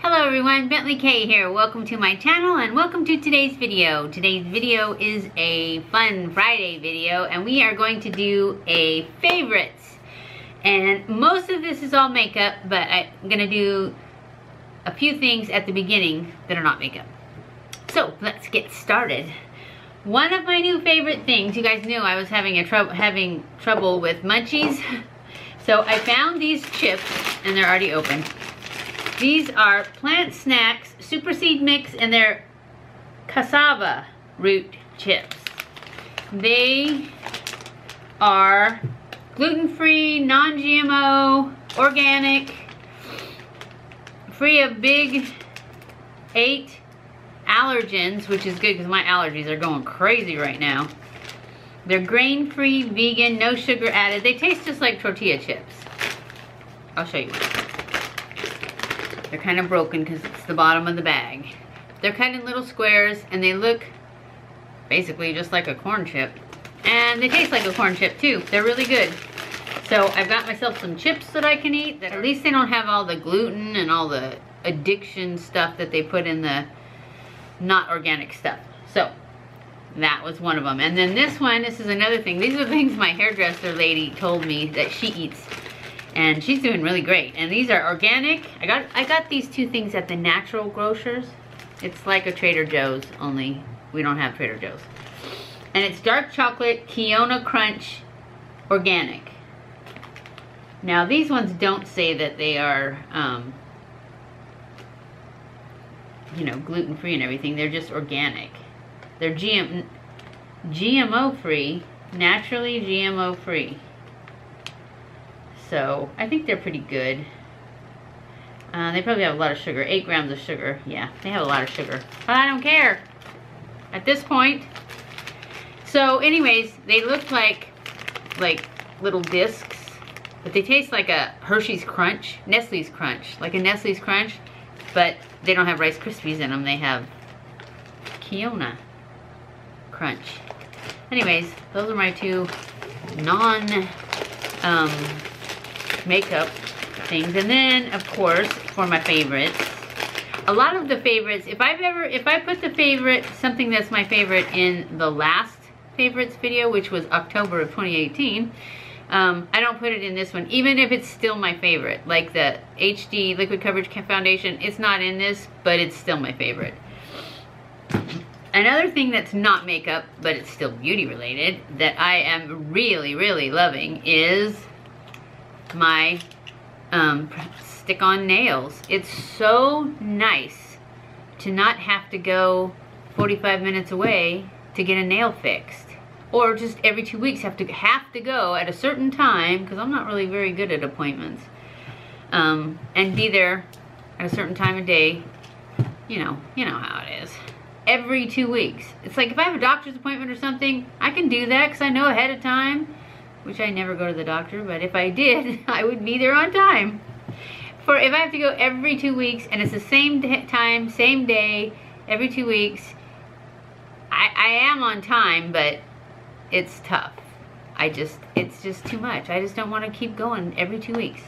Hello everyone, BentlyK here. Welcome to my channel and welcome to today's video. Today's video is a fun Friday video and we are going to do a favorites. And most of this is all makeup, but I'm going to do a few things at the beginning that are not makeup. So let's get started. One of my new favorite things, you guys knew I was having trouble with munchies. So I found these chips and they're already open. These are Plant Snacks Super Seed Mix and they're cassava root chips. They are gluten-free, non-GMO, organic, free of big 8 allergens, which is good because my allergies are going crazy right now. They're grain-free, vegan, no sugar added. They taste just like tortilla chips. I'll show you one. They're kind of broken because it's the bottom of the bag. They're cut in little squares and they look basically just like a corn chip. And they taste like a corn chip too. They're really good. So I've got myself some chips that I can eat. At least they don't have all the gluten and all the addiction stuff that they put in the not organic stuff. So that was one of them. And then this one, this is another thing. These are the things my hairdresser lady told me that she eats. And she's doing really great. And these are organic. I got these two things at the Natural Grocers. It's like a Trader Joe's, only we don't have Trader Joe's. And it's dark chocolate, Quinoa Crunch, organic. Now these ones don't say that they are, you know, gluten-free and everything. They're just organic. They're GMO-free, naturally GMO-free. So I think they're pretty good. They probably have a lot of sugar, 8 grams of sugar. Yeah, they have a lot of sugar, but I don't care at this point. So anyways, they look like little discs, but they taste like a Hershey's Crunch, Nestle's Crunch, like a Nestle's Crunch, but they don't have Rice Krispies in them. They have Quinoa Crunch. Anyways, those are my two makeup things. And then of course for my favorites, a lot of the favorites, if I put the favorite, something that's my favorite in the last favorites video, which was October of 2018, I don't put it in this one, even if it's still my favorite. Like the HD Liquid Coverage Foundation, it's not in this, but it's still my favorite. Another thing that's not makeup, but it's still beauty related, that I am really, really loving is my stick-on nails. It's so nice to not have to go 45 minutes away to get a nail fixed, or just every 2 weeks have to go at a certain time, because I'm not really very good at appointments, and be there at a certain time of day. You know how it is. Every 2 weeks. It's like if I have a doctor's appointment or something, I can do that because I know ahead of time. Which I never go to the doctor, but if I did, I would be there on time. For if I have to go every 2 weeks, and it's the same time, same day, every 2 weeks, I am on time, but it's tough. It's just too much. I just don't want to keep going every 2 weeks.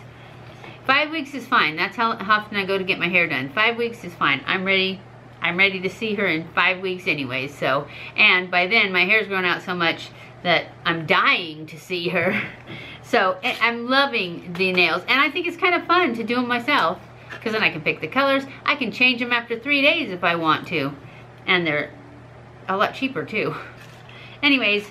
5 weeks is fine. That's how often I go to get my hair done. 5 weeks is fine. I'm ready to see her in 5 weeks anyways. So, and by then my hair's grown out so much that I'm dying to see her. So I'm loving the nails, and I think it's kind of fun to do them myself, because then I can pick the colors. I can change them after 3 days if I want to, and they're a lot cheaper too. Anyways,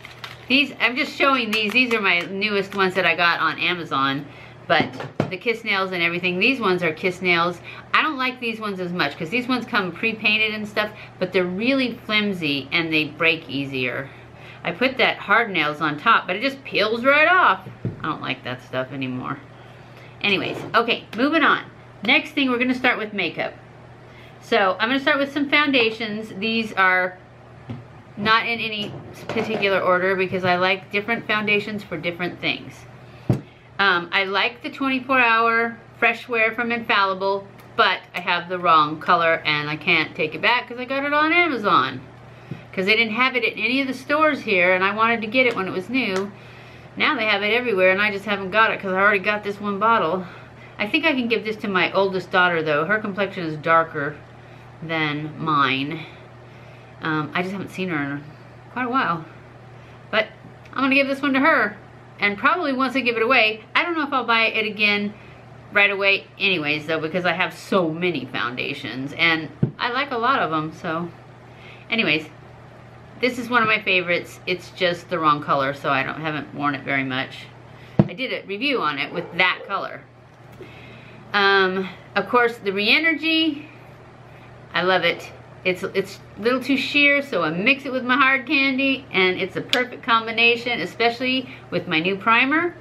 these, I'm just showing these are my newest ones that I got on Amazon, but the Kiss nails and everything, these ones are Kiss nails. I don't like these ones as much because these ones come pre-painted and stuff, but they're really flimsy and they break easier. I put that hard nails on top, but it just peels right off. I don't like that stuff anymore. Anyways, okay, moving on. Next thing, we're gonna start with makeup. So I'm gonna start with some foundations. These are not in any particular order because I like different foundations for different things. I like the 24-hour Fresh Wear from Infallible, but I have the wrong color and I can't take it back because I got it on Amazon. Because they didn't have it at any of the stores here, and I wanted to get it when it was new. Now they have it everywhere, and I just haven't got it because I already got this one bottle. I think I can give this to my oldest daughter though. Her complexion is darker than mine. I just haven't seen her in quite a while. But I'm gonna give this one to her. And probably once I give it away, I don't know if I'll buy it again right away anyways though, because I have so many foundations and I like a lot of them. So anyways, this is one of my favorites. It's just the wrong color, so I haven't worn it very much. I did a review on it with that color. Of course, the Rénergie, I love it. It's a little too sheer, so I mix it with my hard candy, and it's a perfect combination, especially with my new primer,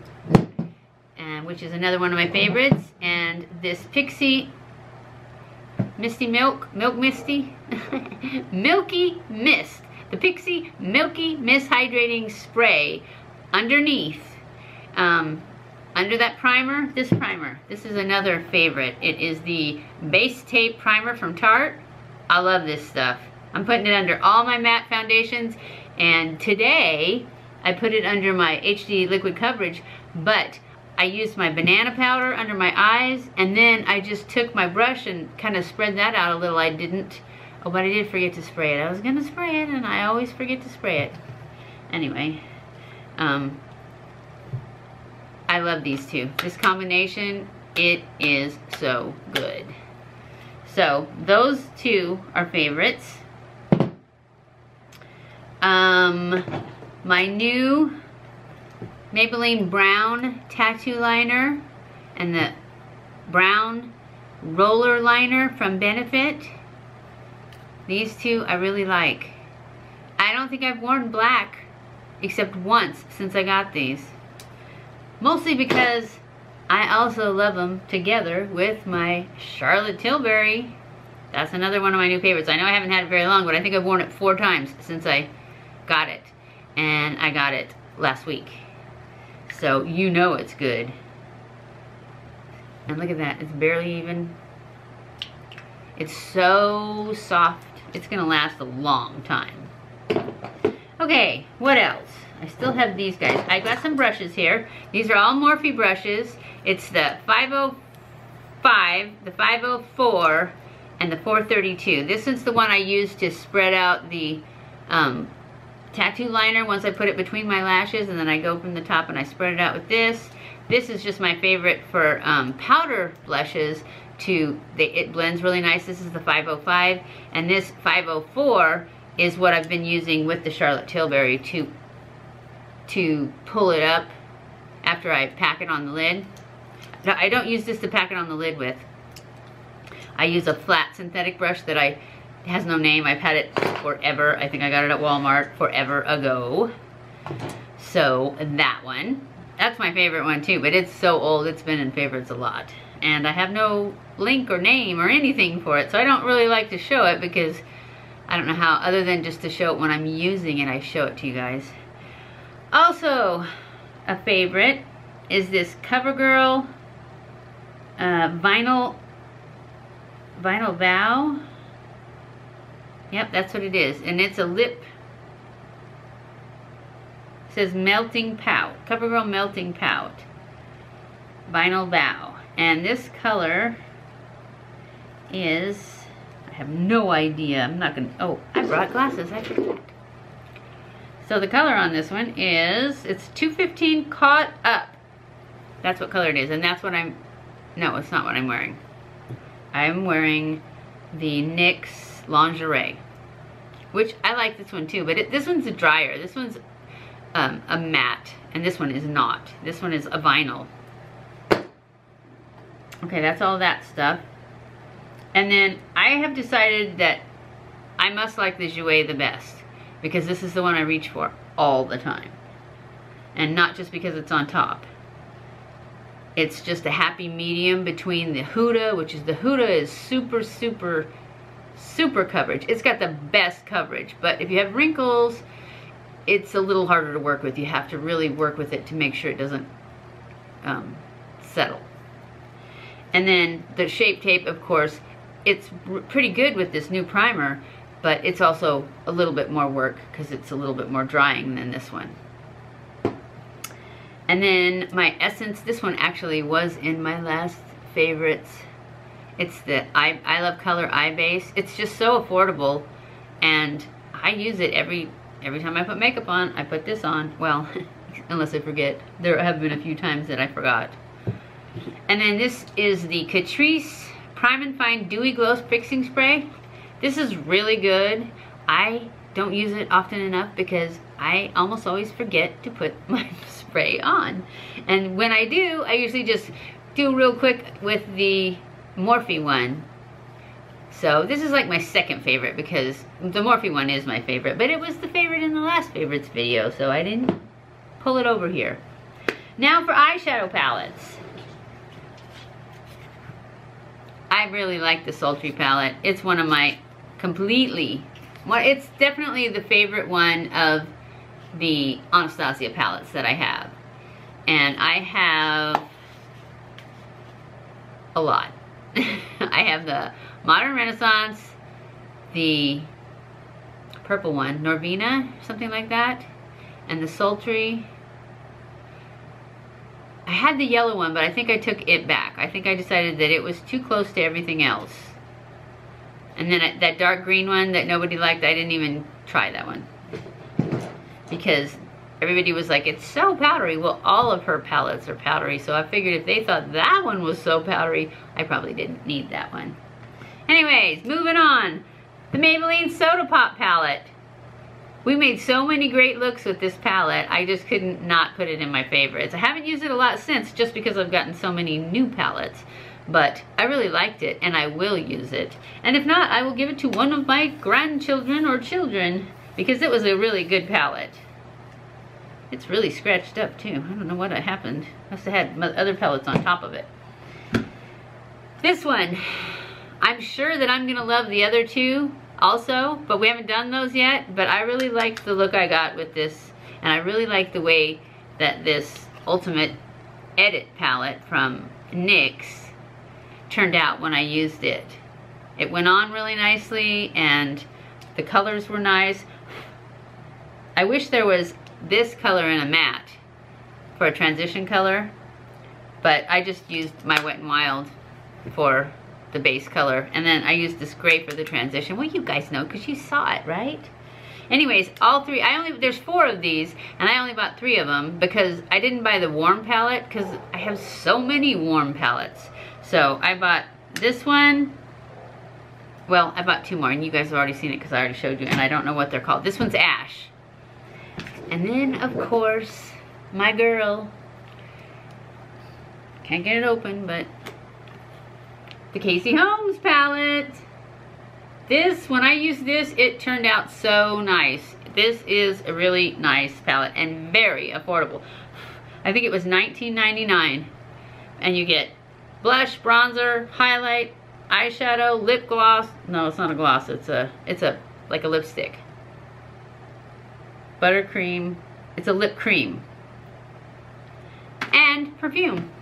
and which is another one of my favorites. And this Pixie Misty Milky Mist. The Pixie Milky Mist Hydrating Spray underneath, under that primer, this primer. This is another favorite. It is the Base Tape Primer from Tarte. I love this stuff. I'm putting it under all my matte foundations, and today I put it under my HD liquid coverage, but I used my banana powder under my eyes, and then I just took my brush and kind of spread that out a little. I didn't, oh, but I did forget to spray it. I was gonna spray it, and I always forget to spray it. Anyway, I love these two. This combination, it is so good. So those two are favorites. My new Maybelline brown tattoo liner and the brown roller liner from Benefit. These two I really like. I don't think I've worn black except once since I got these. Mostly because I also love them together with my Charlotte Tilbury. That's another one of my new favorites. I know I haven't had it very long, but I think I've worn it 4 times since I got it. And I got it last week. So you know it's good. And look at that, it's barely even, it's so soft. It's gonna last a long time. Okay, what else? I still have these guys. I got some brushes here. These are all Morphe brushes. It's the 505, the 504, and the 432. This is the one I used to spread out the tattoo liner once I put it between my lashes, and then I go from the top and I spread it out with this. This is just my favorite for powder blushes. It blends really nice. This is the 505, and this 504 is what I've been using with the Charlotte Tilbury to pull it up after I pack it on the lid. No, I don't use this to pack it on the lid with. I use a flat synthetic brush that has no name. I've had it forever. I think I got it at Walmart forever ago. So that one. That's my favorite one too, but it's so old. It's been in favorites a lot. And I have no link or name or anything for it, so I don't really like to show it because I don't know how, other than just to show it when I'm using it, I show it to you guys. Also, a favorite is this CoverGirl vinyl bow. Yep, that's what it is. And it's a lip. It says melting pout. CoverGirl melting pout. Vinyl bow. And this color is, I have no idea. I'm not gonna, oh, I brought glasses, I forgot. So the color on this one is, it's 215 Caught Up. That's what color it is, and that's what no, it's not what I'm wearing. I'm wearing the NYX Lingerie, which I like this one too, but this one's a drier. This one's a matte, and this one is not. This one is a vinyl. Okay, that's all that stuff. And then I have decided that I must like the Jouer the best, because this is the one I reach for all the time. And not just because it's on top. It's just a happy medium between the Huda, which is, the Huda is super, super, super coverage. It's got the best coverage, but if you have wrinkles, it's a little harder to work with. You have to really work with it to make sure it doesn't settle. And then the Shape Tape, of course, it's pretty good with this new primer, but it's also a little bit more work because it's a little bit more drying than this one. And then my Essence, this one actually was in my last favorites. It's the I Love Color Eye Base. It's just so affordable, and I use it every time I put makeup on. I put this on. Well, unless I forget. There have been a few times that I forgot. And then this is the Catrice Prime and Fine Dewy Glow Fixing Spray. This is really good. I don't use it often enough because I almost always forget to put my spray on. And when I do, I usually just do real quick with the Morphe one. So this is like my second favorite because the Morphe one is my favorite, but it was the favorite in the last favorites video, so I didn't pull it over here. Now for eyeshadow palettes. I really like the Sultry palette. It's one of my it's definitely the favorite one of the Anastasia palettes that I have. And I have a lot. I have the Modern Renaissance, the purple one, Norvina, something like that, and the Sultry. I had the yellow one, but I think I took it back. I think I decided that it was too close to everything else. And then that dark green one that nobody liked, I didn't even try that one. Because everybody was like, it's so powdery. Well, all of her palettes are powdery, so I figured if they thought that one was so powdery, I probably didn't need that one. Anyways, moving on. The Maybelline Soda Pop palette. We made so many great looks with this palette, I just couldn't not put it in my favorites. I haven't used it a lot since, just because I've gotten so many new palettes. But I really liked it, and I will use it. And if not, I will give it to one of my grandchildren or children, because it was a really good palette. It's really scratched up too. I don't know what happened. Must have had other palettes on top of it. This one, I'm sure that I'm gonna love the other two also, but we haven't done those yet. But I really liked the look I got with this, and I really like the way that this Ultimate Edit palette from NYX turned out when I used it. It went on really nicely, and the colors were nice. I wish there was this color in a matte for a transition color, but I just used my Wet n Wild for the base color, and then I used this gray for the transition. Well, you guys know because you saw it, right? Anyways, all three, there's 4 of these, and I only bought 3 of them because I didn't buy the warm palette because I have so many warm palettes. So I bought this one. Well, I bought 2 more, and you guys have already seen it because I already showed you, and I don't know what they're called. This one's Ash. And then, of course, my girl. Can't get it open, but the Casey Holmes palette. This, when I used this, it turned out so nice. This is a really nice palette and very affordable. I think it was $19.99, and you get blush, bronzer, highlight, eyeshadow, lip gloss. No, it's not a gloss. It's like a lipstick. Buttercream. It's a lip cream. And perfume.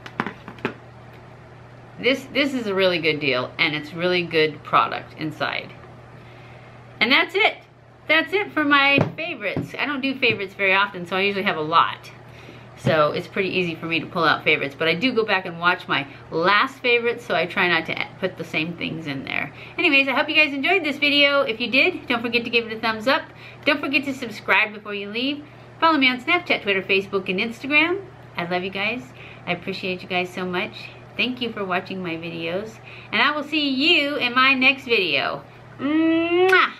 This is a really good deal, and it's really good product inside. And that's it. That's it for my favorites. I don't do favorites very often, so I usually have a lot. So it's pretty easy for me to pull out favorites, but I do go back and watch my last favorites, so I try not to put the same things in there. Anyways, I hope you guys enjoyed this video. If you did, don't forget to give it a thumbs up. Don't forget to subscribe before you leave. Follow me on Snapchat, Twitter, Facebook, and Instagram. I love you guys. I appreciate you guys so much. Thank you for watching my videos, and I will see you in my next video. Mwah!